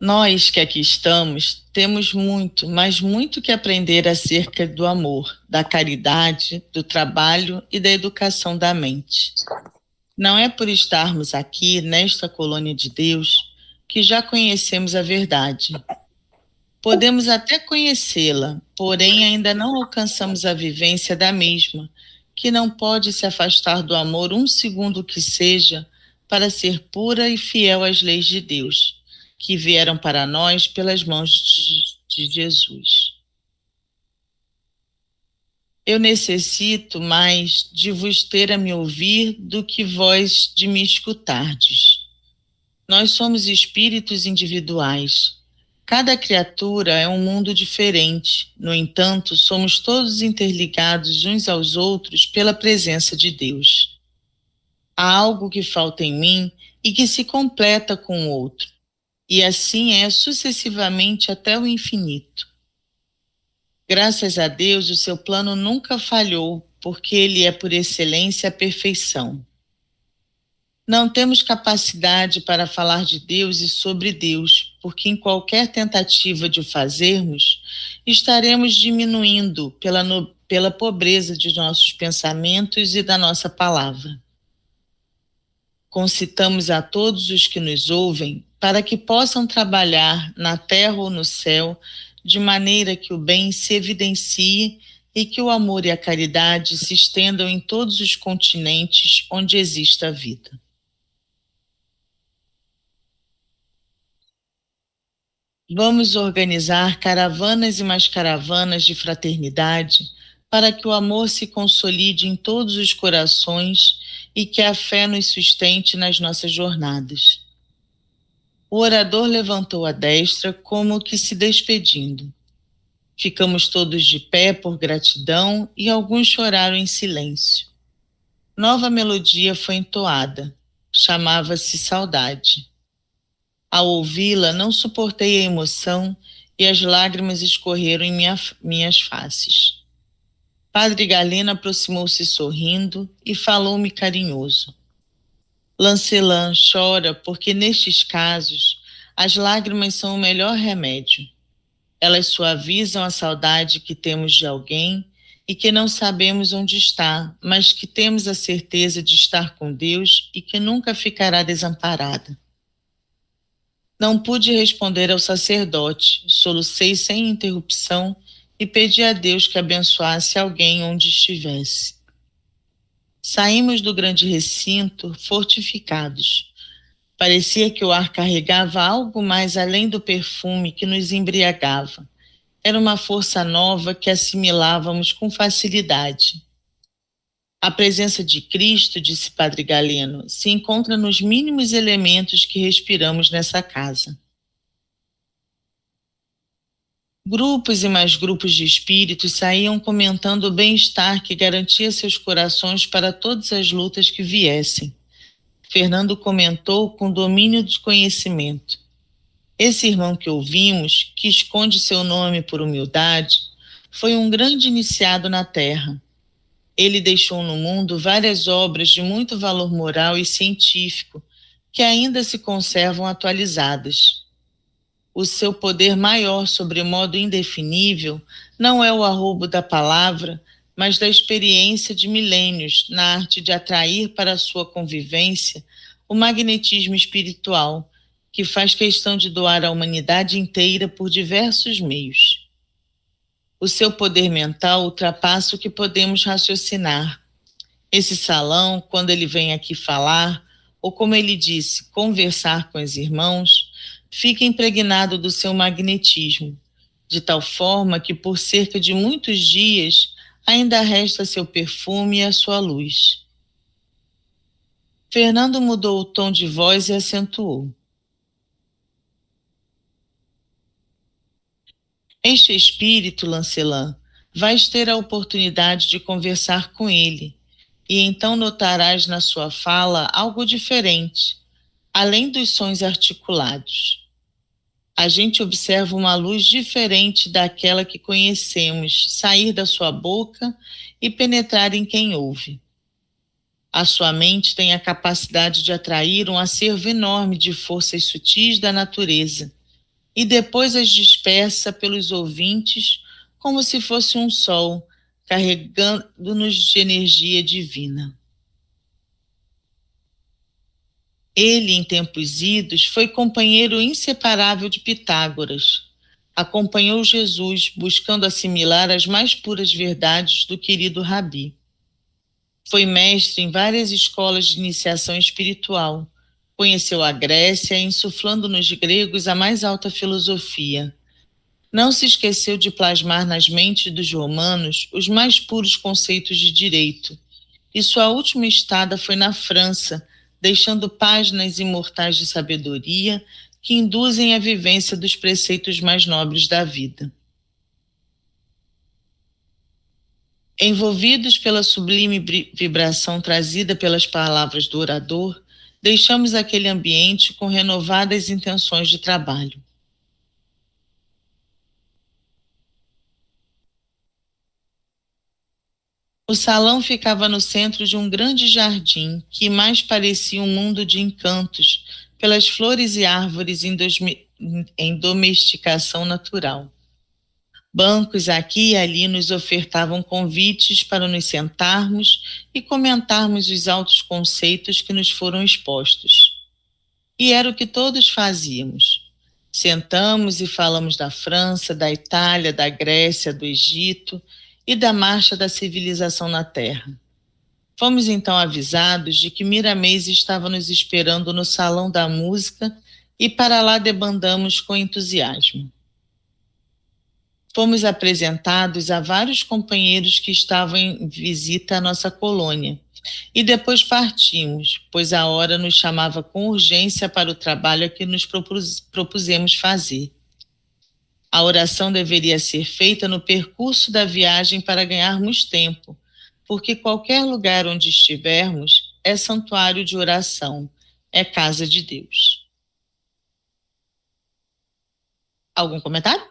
Nós que aqui estamos temos muito, mas muito que aprender acerca do amor, da caridade, do trabalho e da educação da mente. Não é por estarmos aqui, nesta colônia de Deus, que já conhecemos a verdade. Podemos até conhecê-la, porém ainda não alcançamos a vivência da mesma, que não pode se afastar do amor um segundo que seja, para ser pura e fiel às leis de Deus, que vieram para nós pelas mãos de Jesus. Eu necessito mais de vos ter a me ouvir do que vós de me escutardes. Nós somos espíritos individuais. Cada criatura é um mundo diferente. No entanto, somos todos interligados uns aos outros pela presença de Deus. Há algo que falta em mim e que se completa com o outro. E assim é sucessivamente até o infinito. Graças a Deus, o seu plano nunca falhou, porque ele é por excelência a perfeição. Não temos capacidade para falar de Deus e sobre Deus, porque em qualquer tentativa de o fazermos, estaremos diminuindo pela pobreza de nossos pensamentos e da nossa palavra. Concitamos a todos os que nos ouvem para que possam trabalhar na terra ou no céu, de maneira que o bem se evidencie e que o amor e a caridade se estendam em todos os continentes onde exista a vida. Vamos organizar caravanas e mais caravanas de fraternidade para que o amor se consolide em todos os corações e que a fé nos sustente nas nossas jornadas. O orador levantou a destra como que se despedindo. Ficamos todos de pé por gratidão e alguns choraram em silêncio. Nova melodia foi entoada. Chamava-se Saudade. Ao ouvi-la, não suportei a emoção e as lágrimas escorreram em minhas faces. Padre Galeno aproximou-se sorrindo e falou-me carinhoso. Lancelã, chora porque nestes casos as lágrimas são o melhor remédio. Elas suavizam a saudade que temos de alguém e que não sabemos onde está, mas que temos a certeza de estar com Deus e que nunca ficará desamparada. Não pude responder ao sacerdote, solucei sem interrupção e pedi a Deus que abençoasse alguém onde estivesse. Saímos do grande recinto fortificados. Parecia que o ar carregava algo mais além do perfume que nos embriagava. Era uma força nova que assimilávamos com facilidade. A presença de Cristo, disse Padre Galeno, se encontra nos mínimos elementos que respiramos nessa casa. Grupos e mais grupos de espíritos saíam comentando o bem-estar que garantia seus corações para todas as lutas que viessem. Fernando comentou com domínio de conhecimento. Esse irmão que ouvimos, que esconde seu nome por humildade, foi um grande iniciado na terra. Ele deixou no mundo várias obras de muito valor moral e científico, que ainda se conservam atualizadas. O seu poder maior sobre modo indefinível não é o arrobo da palavra, mas da experiência de milênios na arte de atrair para a sua convivência o magnetismo espiritual, que faz questão de doar à humanidade inteira por diversos meios. O seu poder mental ultrapassa o que podemos raciocinar. Esse salão, quando ele vem aqui falar, ou como ele disse, conversar com os irmãos, fica impregnado do seu magnetismo, de tal forma que por cerca de muitos dias ainda resta seu perfume e a sua luz. Fernando mudou o tom de voz e acentuou. Este espírito, Lancelã, vais ter a oportunidade de conversar com ele, e então notarás na sua fala algo diferente, além dos sons articulados. A gente observa uma luz diferente daquela que conhecemos sair da sua boca e penetrar em quem ouve. A sua mente tem a capacidade de atrair um acervo enorme de forças sutis da natureza, e depois as dispersa pelos ouvintes como se fosse um sol, carregando-nos de energia divina. Ele, em tempos idos, foi companheiro inseparável de Pitágoras. Acompanhou Jesus, buscando assimilar as mais puras verdades do querido Rabi. Foi mestre em várias escolas de iniciação espiritual. Conheceu a Grécia, insuflando nos gregos a mais alta filosofia. Não se esqueceu de plasmar nas mentes dos romanos os mais puros conceitos de direito. E sua última estada foi na França, deixando páginas imortais de sabedoria que induzem a vivência dos preceitos mais nobres da vida. Envolvidos pela sublime vibração trazida pelas palavras do orador, deixamos aquele ambiente com renovadas intenções de trabalho. O salão ficava no centro de um grande jardim que mais parecia um mundo de encantos pelas flores e árvores em domesticação natural. Bancos aqui e ali nos ofertavam convites para nos sentarmos e comentarmos os altos conceitos que nos foram expostos. E era o que todos fazíamos. Sentamos e falamos da França, da Itália, da Grécia, do Egito e da marcha da civilização na Terra. Fomos então avisados de que Miramês estava nos esperando no salão da música e para lá debandamos com entusiasmo. Fomos apresentados a vários companheiros que estavam em visita à nossa colônia e depois partimos, pois a hora nos chamava com urgência para o trabalho que nos propusemos fazer. A oração deveria ser feita no percurso da viagem para ganharmos tempo, porque qualquer lugar onde estivermos é santuário de oração, é casa de Deus. Algum comentário?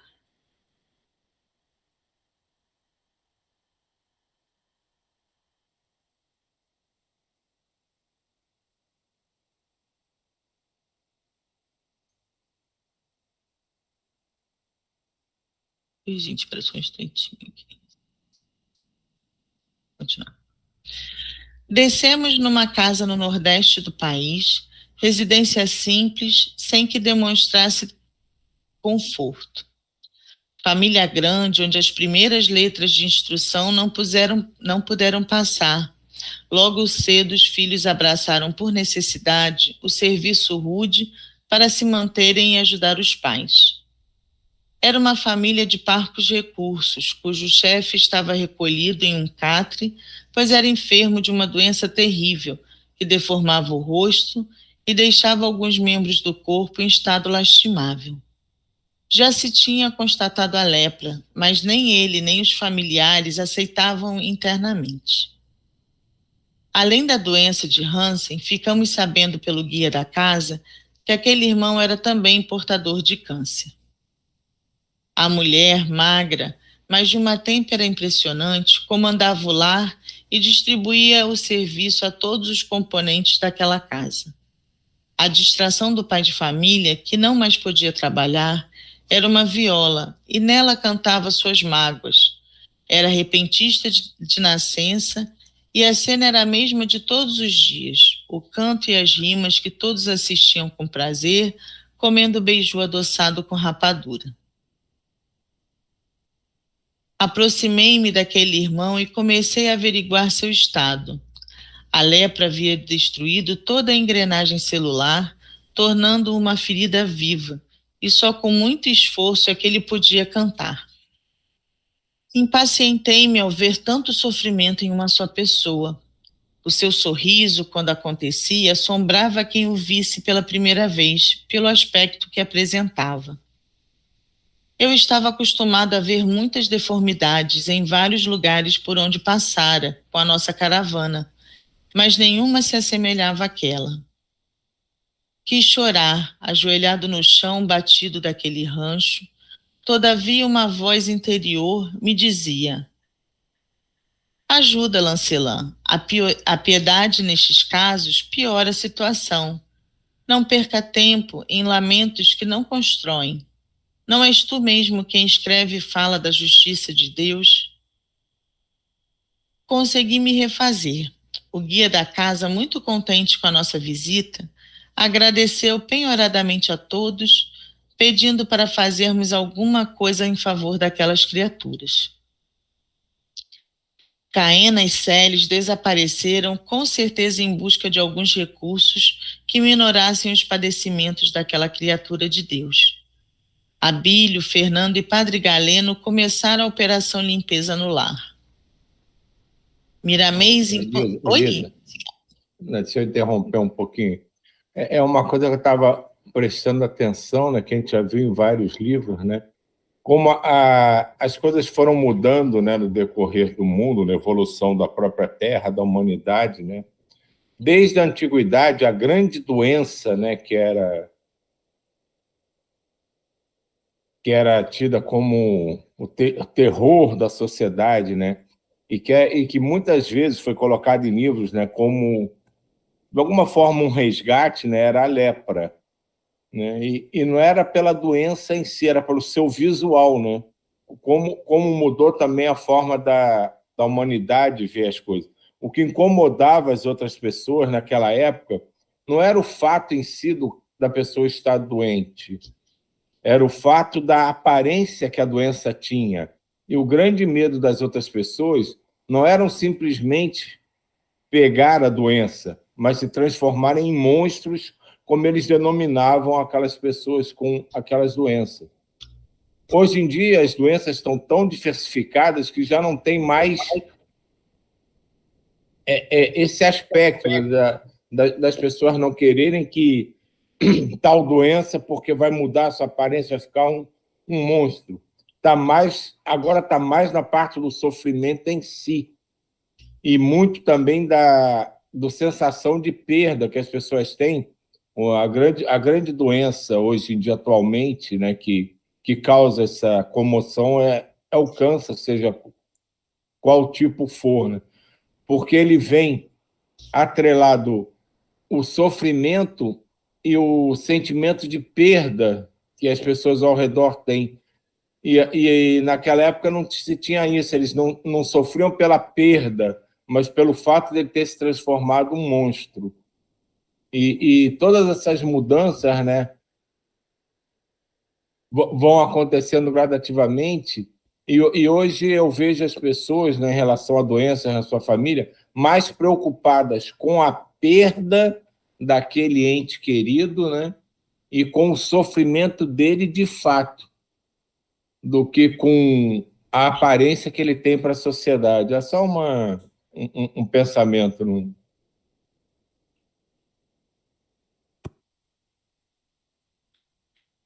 Gente, pressão instantinha aqui. Continuar. Descemos numa casa no nordeste do país, residência simples, sem que demonstrasse conforto. Família grande, onde as primeiras letras de instrução não puderam passar. Logo cedo, os filhos abraçaram por necessidade o serviço rude para se manterem e ajudar os pais. Era uma família de parcos recursos, cujo chefe estava recolhido em um catre, pois era enfermo de uma doença terrível, que deformava o rosto e deixava alguns membros do corpo em estado lastimável. Já se tinha constatado a lepra, mas nem ele nem os familiares aceitavam internamente. Além da doença de Hansen, ficamos sabendo pelo guia da casa que aquele irmão era também portador de câncer. A mulher, magra, mas de uma têmpera impressionante, comandava o lar e distribuía o serviço a todos os componentes daquela casa. A distração do pai de família, que não mais podia trabalhar, era uma viola e nela cantava suas mágoas. Era repentista de nascença e a cena era a mesma de todos os dias, o canto e as rimas que todos assistiam com prazer, comendo beiju adoçado com rapadura. Aproximei-me daquele irmão e comecei a averiguar seu estado. A lepra havia destruído toda a engrenagem celular, tornando-o uma ferida viva, e só com muito esforço é que ele podia cantar. Impacientei-me ao ver tanto sofrimento em uma só pessoa. O seu sorriso, quando acontecia, assombrava quem o visse pela primeira vez, pelo aspecto que apresentava. Eu estava acostumado a ver muitas deformidades em vários lugares por onde passara com a nossa caravana, mas nenhuma se assemelhava àquela. Quis chorar, ajoelhado no chão batido daquele rancho. Todavia uma voz interior me dizia: ajuda, Lancelin. A piedade nestes casos piora a situação. Não perca tempo em lamentos que não constroem. Não és tu mesmo quem escreve e fala da justiça de Deus? Consegui me refazer. O guia da casa, muito contente com a nossa visita, agradeceu penhoradamente a todos, pedindo para fazermos alguma coisa em favor daquelas criaturas. Caena e Celes desapareceram, com certeza em busca de alguns recursos que minorassem os padecimentos daquela criatura de Deus. Abílio, Fernando e Padre Galeno começaram a operação limpeza no lar. Miramês... Elisa, deixa eu interromper um pouquinho. É uma coisa que eu estava prestando atenção, né, que a gente já viu em vários livros, né, como as coisas foram mudando, né, no decorrer do mundo, na evolução da própria Terra, da humanidade, né? Desde a antiguidade, a grande doença, né, que era tida como o terror da sociedade, né, e que muitas vezes foi colocado em livros, né, como, de alguma forma, um resgate, né, era a lepra. Né? E não era pela doença em si, era pelo seu visual, né? Como mudou também a forma da humanidade ver as coisas. O que incomodava as outras pessoas naquela época não era o fato em si da pessoa estar doente, era o fato da aparência que a doença tinha. E o grande medo das outras pessoas não eram simplesmente pegar a doença, mas se transformarem em monstros, como eles denominavam aquelas pessoas com aquelas doenças. Hoje em dia, as doenças estão tão diversificadas que já não tem mais esse aspecto, né, das pessoas não quererem que tal doença, porque vai mudar a sua aparência, vai ficar um monstro. Agora está mais na parte do sofrimento em si, e muito também do sensação de perda que as pessoas têm. A grande doença hoje em dia, atualmente, né, que causa essa comoção é o câncer, seja qual tipo for, né? Porque ele vem atrelado o sofrimento e o sentimento de perda que as pessoas ao redor têm. E naquela época não se tinha isso, eles não sofriam pela perda, mas pelo fato de ele ter se transformado em um monstro. E todas essas mudanças, né, vão acontecendo gradativamente, e hoje eu vejo as pessoas, né, em relação a doenças na sua família, mais preocupadas com a perda daquele ente querido, né, e com o sofrimento dele de fato, do que com a aparência que ele tem para a sociedade. É só um pensamento. Não?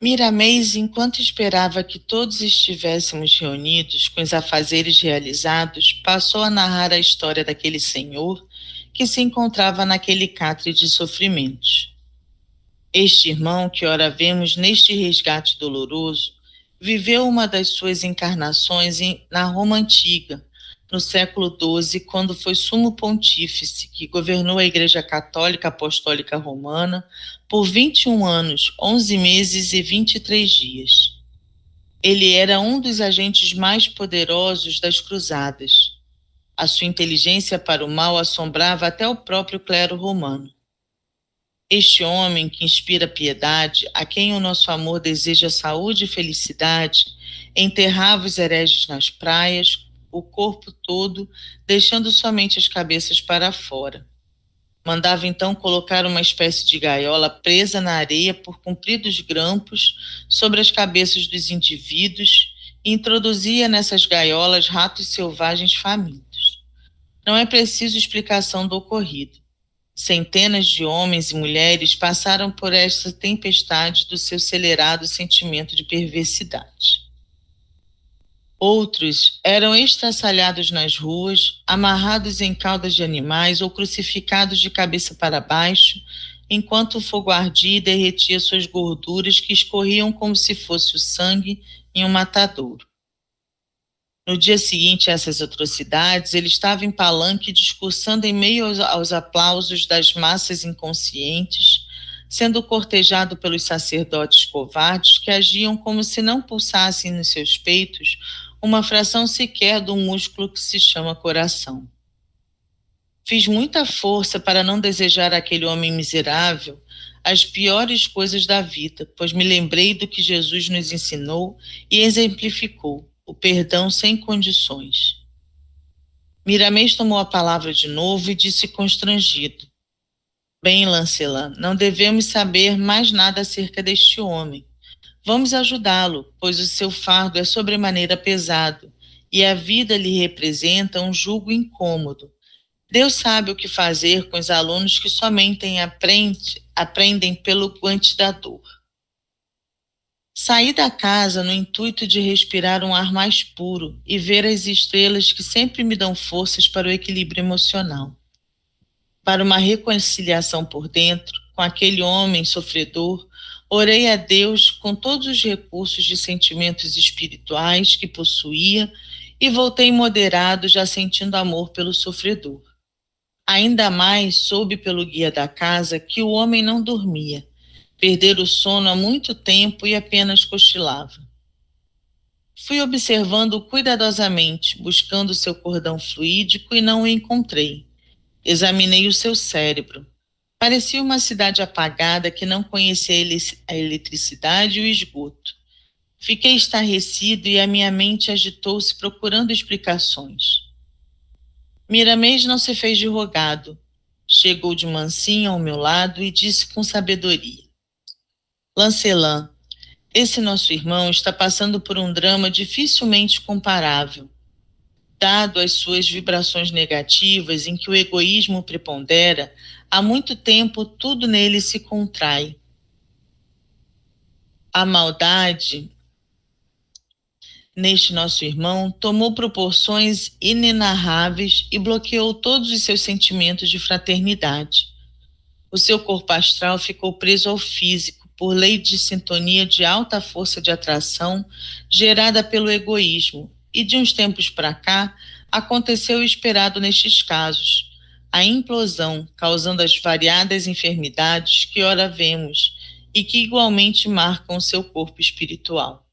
Miramês, enquanto esperava que todos estivéssemos reunidos com os afazeres realizados, passou a narrar a história daquele senhor que se encontrava naquele catre de sofrimentos. Este irmão, que ora vemos neste resgate doloroso, viveu uma das suas encarnações na Roma Antiga, no século XII, quando foi sumo pontífice, que governou a Igreja Católica Apostólica Romana por 21 anos, 11 meses e 23 dias. Ele era um dos agentes mais poderosos das cruzadas. A sua inteligência para o mal assombrava até o próprio clero romano. Este homem que inspira piedade, a quem o nosso amor deseja saúde e felicidade, enterrava os hereges nas praias, o corpo todo, deixando somente as cabeças para fora. Mandava então colocar uma espécie de gaiola presa na areia por compridos grampos sobre as cabeças dos indivíduos e introduzia nessas gaiolas ratos selvagens famintos. Não é preciso explicação do ocorrido. Centenas de homens e mulheres passaram por esta tempestade do seu acelerado sentimento de perversidade. Outros eram estraçalhados nas ruas, amarrados em caudas de animais ou crucificados de cabeça para baixo, enquanto o fogo ardia e derretia suas gorduras que escorriam como se fosse o sangue em um matadouro. No dia seguinte a essas atrocidades, ele estava em palanque discursando em meio aos aplausos das massas inconscientes, sendo cortejado pelos sacerdotes covardes que agiam como se não pulsassem nos seus peitos uma fração sequer do músculo que se chama coração. Fiz muita força para não desejar àquele homem miserável as piores coisas da vida, pois me lembrei do que Jesus nos ensinou e exemplificou, o perdão sem condições. Miramês tomou a palavra de novo e disse constrangido: Bem, Lancelin, não devemos saber mais nada acerca deste homem. Vamos ajudá-lo, pois o seu fardo é sobremaneira pesado, e a vida lhe representa um jugo incômodo. Deus sabe o que fazer com os alunos que somente aprendem pelo guante da dor. Saí da casa no intuito de respirar um ar mais puro e ver as estrelas que sempre me dão forças para o equilíbrio emocional. Para uma reconciliação por dentro, com aquele homem sofredor, orei a Deus com todos os recursos de sentimentos espirituais que possuía e voltei moderado, já sentindo amor pelo sofredor. Ainda mais soube pelo guia da casa que o homem não dormia, perdera o sono há muito tempo e apenas cochilava. Fui observando cuidadosamente, buscando seu cordão fluídico e não o encontrei. Examinei o seu cérebro. Parecia uma cidade apagada que não conhecia a eletricidade e o esgoto. Fiquei estarrecido e a minha mente agitou-se procurando explicações. Miramês não se fez de rogado. Chegou de mansinho ao meu lado e disse com sabedoria: Lancelin, esse nosso irmão está passando por um drama dificilmente comparável. Dado as suas vibrações negativas em que o egoísmo prepondera, há muito tempo tudo nele se contrai. A maldade neste nosso irmão tomou proporções inenarráveis e bloqueou todos os seus sentimentos de fraternidade. O seu corpo astral ficou preso ao físico por lei de sintonia de alta força de atração gerada pelo egoísmo, e de uns tempos para cá aconteceu o esperado nestes casos, a implosão, causando as variadas enfermidades que ora vemos e que igualmente marcam o seu corpo espiritual.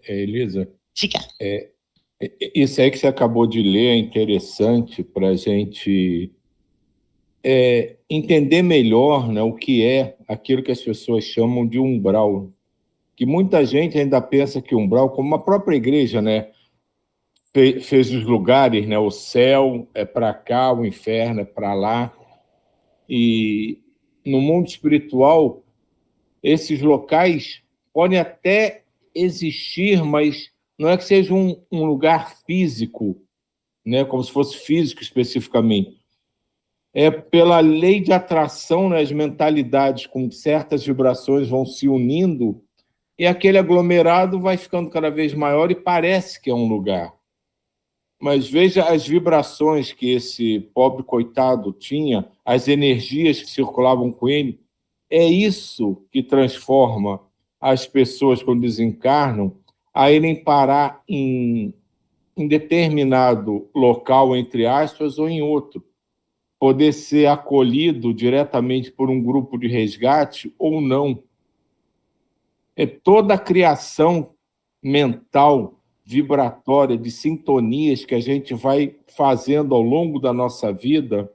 Elisa, Diga. Isso aí que você acabou de ler é interessante para a gente entender melhor, né, o que é aquilo que as pessoas chamam de umbral. Que muita gente ainda pensa que umbral, como a própria igreja, né, fez os lugares, né, o céu é para cá, o inferno é para lá. E no mundo espiritual, esses locais podem até existir, mas não é que seja um lugar físico, né, como se fosse físico especificamente. É pela lei de atração, né, as mentalidades com certas vibrações vão se unindo e aquele aglomerado vai ficando cada vez maior e parece que é um lugar. Mas veja as vibrações que esse pobre coitado tinha, as energias que circulavam com ele. É isso que transforma as pessoas, quando desencarnam, a irem parar em determinado local, entre aspas, ou em outro. Poder ser acolhido diretamente por um grupo de resgate ou não. É toda a criação mental, vibratória, de sintonias que a gente vai fazendo ao longo da nossa vida,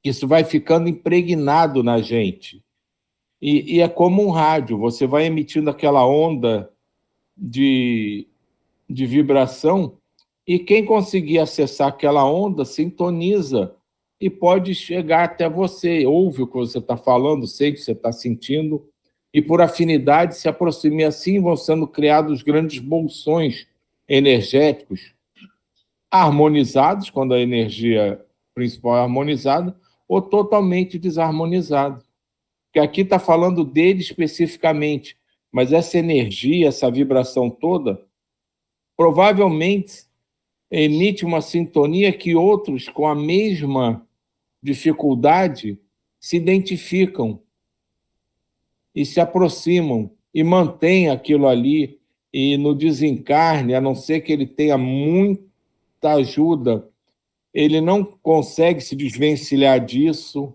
isso vai ficando impregnado na gente. E é como um rádio, você vai emitindo aquela onda de vibração e quem conseguir acessar aquela onda sintoniza e pode chegar até você, ouve o que você está falando, sente o que você está sentindo, e por afinidade se aproxima. E assim vão sendo criados grandes bolsões energéticos, harmonizados, quando a energia principal é harmonizada, ou totalmente desarmonizado. Porque aqui está falando dele especificamente, mas essa energia, essa vibração toda, provavelmente emite uma sintonia que outros, com a mesma dificuldade, se identificam e se aproximam e mantêm aquilo ali, e no desencarne, a não ser que ele tenha muita ajuda, ele não consegue se desvencilhar disso,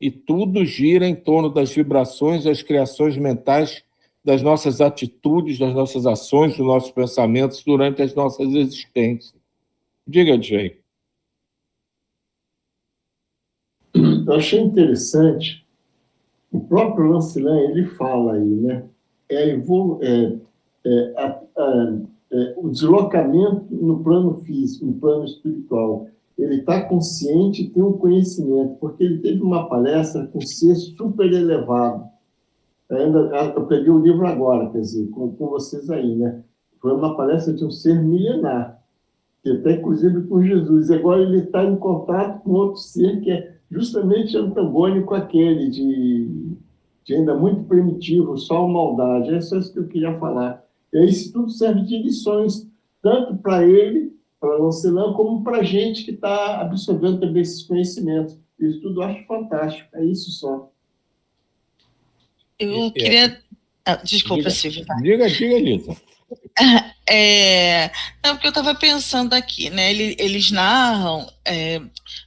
e tudo gira em torno das vibrações, das criações mentais, das nossas atitudes, das nossas ações, dos nossos pensamentos durante as nossas existências. Diga, Jay. Eu achei interessante, o próprio Lancelin, ele fala aí, né? O deslocamento no plano físico, no plano espiritual. Ele está consciente e tem um conhecimento, porque ele teve uma palestra com ser super elevado. Eu peguei o livro agora, quer dizer, com vocês aí, né? Foi uma palestra de um ser milenar, que até inclusive com Jesus. E agora ele está em contato com outro ser que é justamente antagônico àquele, de ainda muito primitivo, só maldade. É só isso que eu queria falar. E aí isso tudo serve de lições, tanto para ele, para Lancelin, como para a gente que está absorvendo também esses conhecimentos. Isso tudo eu acho fantástico. É isso só. Eu queria... desculpa, Silvio. Diga, Lisa. Não, porque eu estava pensando aqui, né? Eles narram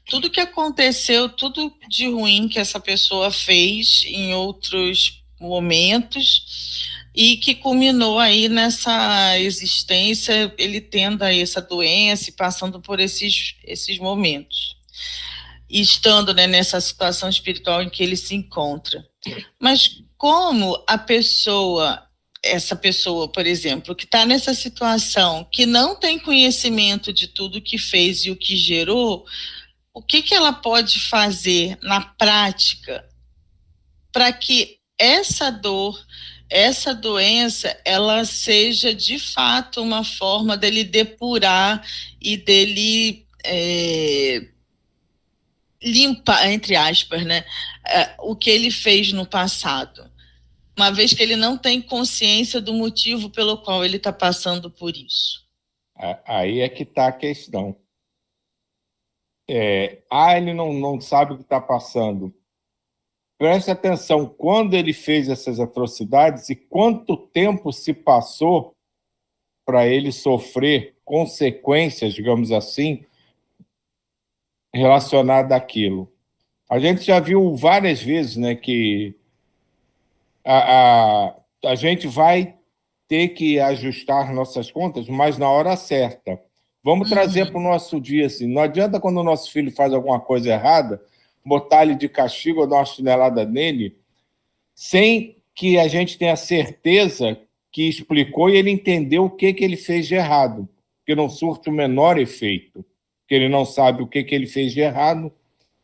tudo que aconteceu, tudo de ruim que essa pessoa fez em outros momentos e que culminou aí nessa existência, ele tendo aí essa doença e passando por esses momentos. E estando, né, nessa situação espiritual em que ele se encontra. Mas como essa pessoa, por exemplo, que está nessa situação, que não tem conhecimento de tudo que fez e o que gerou, o que ela pode fazer na prática para que essa dor, essa doença, ela seja de fato uma forma dele depurar e dele limpar, entre aspas, né, o que ele fez no passado, uma vez que ele não tem consciência do motivo pelo qual ele está passando por isso. Aí é que está a questão. Ele não sabe o que está passando. Preste atenção, quando ele fez essas atrocidades e quanto tempo se passou para ele sofrer consequências, digamos assim, relacionadas àquilo. A gente já viu várias vezes, né, que a gente vai ter que ajustar nossas contas, mas na hora certa. Vamos trazer para o nosso dia assim. Não adianta quando o nosso filho faz alguma coisa errada, botar ele de castigo ou dar uma chinelada nele, sem que a gente tenha certeza que explicou e ele entendeu o que ele fez de errado, que não surte o menor efeito, que ele não sabe o que ele fez de errado.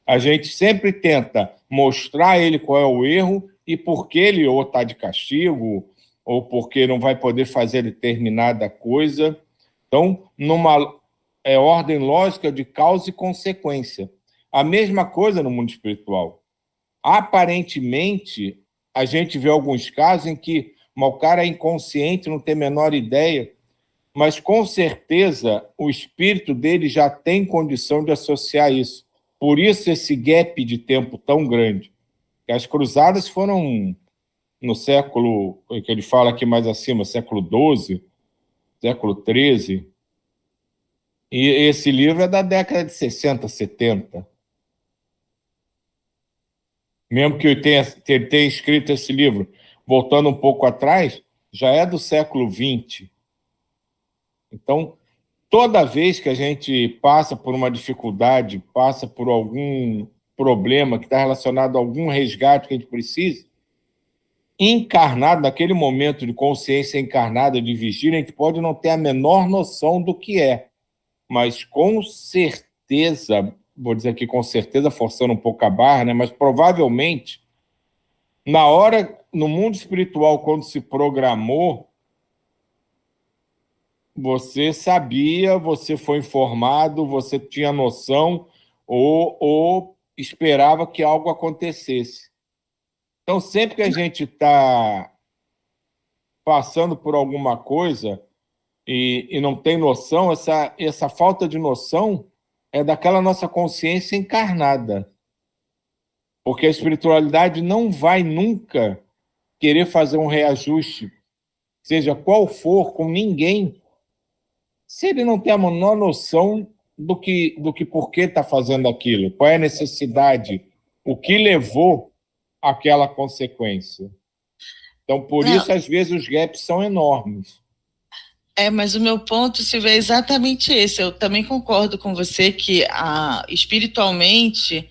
A gente sempre tenta mostrar a ele qual é o erro e por que ele ou está de castigo, ou porque não vai poder fazer determinada coisa. Então, numa ordem lógica de causa e consequência. A mesma coisa no mundo espiritual. Aparentemente, a gente vê alguns casos em que o cara é inconsciente, não tem a menor ideia, mas com certeza o espírito dele já tem condição de associar isso. Por isso esse gap de tempo tão grande. As cruzadas foram no século, que ele fala aqui mais acima, século XII, século XIII. E esse livro é da década de 60, 70. Mesmo que ele tenha escrito esse livro, voltando um pouco atrás, já é do século XX. Então, toda vez que a gente passa por uma dificuldade, passa por algum problema que está relacionado a algum resgate que a gente precisa, encarnado, naquele momento de consciência encarnada, de vigília, a gente pode não ter a menor noção do que é, mas com certeza, vou dizer aqui com certeza, forçando um pouco a barra, né, mas provavelmente, na hora, no mundo espiritual, quando se programou, você sabia, você foi informado, você tinha noção ou esperava que algo acontecesse. Então, sempre que a gente está passando por alguma coisa e não tem noção, essa falta de noção é daquela nossa consciência encarnada. Porque a espiritualidade não vai nunca querer fazer um reajuste, seja qual for, com ninguém, se ele não tem a menor noção do que por que está fazendo aquilo, qual é a necessidade, o que levou àquela consequência. Então, por Não. isso, às vezes, os gaps são enormes. Mas o meu ponto, Silvia, é exatamente esse. Eu também concordo com você que espiritualmente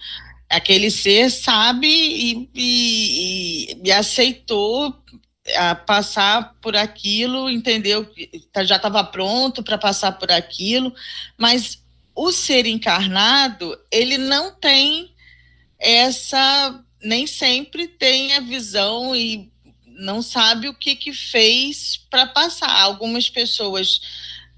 aquele ser sabe e aceitou passar por aquilo, entendeu? Já estava pronto para passar por aquilo, mas o ser encarnado, ele não tem nem sempre tem a visão e não sabe o que fez para passar. Algumas pessoas,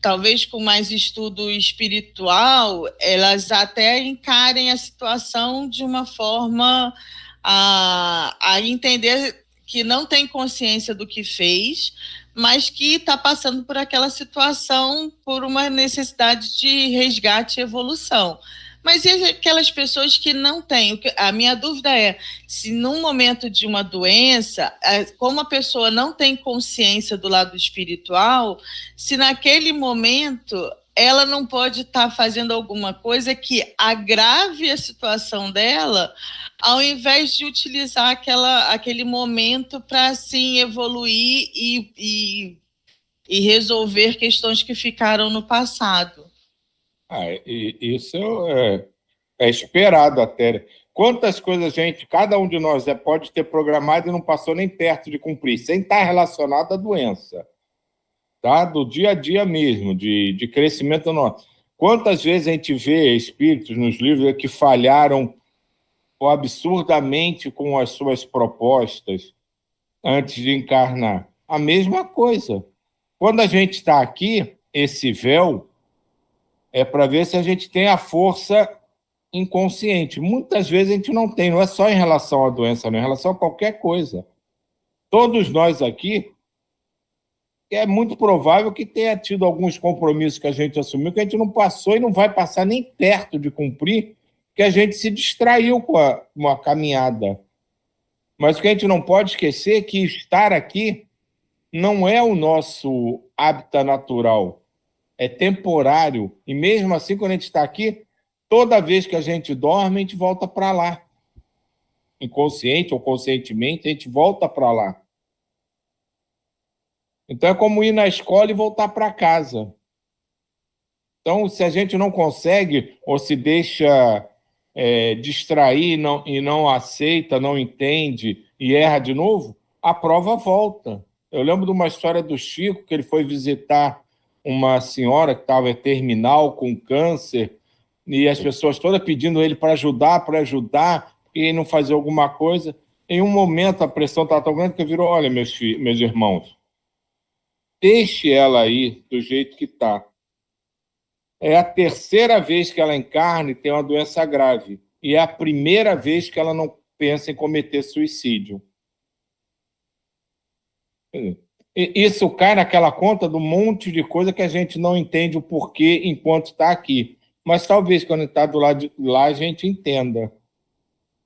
talvez com mais estudo espiritual, elas até encarem a situação de uma forma a entender que não tem consciência do que fez, mas que está passando por aquela situação por uma necessidade de resgate e evolução. Mas e aquelas pessoas que não têm? A minha dúvida é se num momento de uma doença, como a pessoa não tem consciência do lado espiritual, se naquele momento ela não pode estar fazendo alguma coisa que agrave a situação dela, ao invés de utilizar aquele momento para, assim, evoluir e resolver questões que ficaram no passado. Isso é esperado até. Quantas coisas cada um de nós pode ter programado e não passou nem perto de cumprir, sem estar relacionado à doença, tá? Do dia a dia mesmo, de crescimento nosso. Quantas vezes a gente vê espíritos nos livros que falharam absurdamente com as suas propostas antes de encarnar? A mesma coisa. Quando a gente está aqui, esse véu é para ver se a gente tem a força inconsciente. Muitas vezes a gente não tem, não é só em relação à doença, não, é em relação a qualquer coisa. Todos nós aqui, é muito provável que tenha tido alguns compromissos que a gente assumiu que a gente não passou e não vai passar nem perto de cumprir, que a gente se distraiu com uma caminhada. Mas o que a gente não pode esquecer é que estar aqui não é o nosso hábitat natural. É temporário, e mesmo assim, quando a gente está aqui, toda vez que a gente dorme, a gente volta para lá. Inconsciente ou conscientemente, a gente volta para lá. Então, é como ir na escola e voltar para casa. Então, se a gente não consegue ou se deixa distrair e não aceita, não entende e erra de novo, a prova volta. Eu lembro de uma história do Chico, que ele foi visitar uma senhora que estava terminal com câncer e as pessoas todas pedindo ele para ajudar e ele não fazer alguma coisa. Em um momento, a pressão estava tão grande que virou: olha, meus irmãos, deixe ela aí do jeito que está. É a terceira vez que ela encarna e tem uma doença grave. E é a primeira vez que ela não pensa em cometer suicídio. Isso cai naquela conta do monte de coisa que a gente não entende o porquê enquanto está aqui. Mas talvez quando está do lado de lá a gente entenda.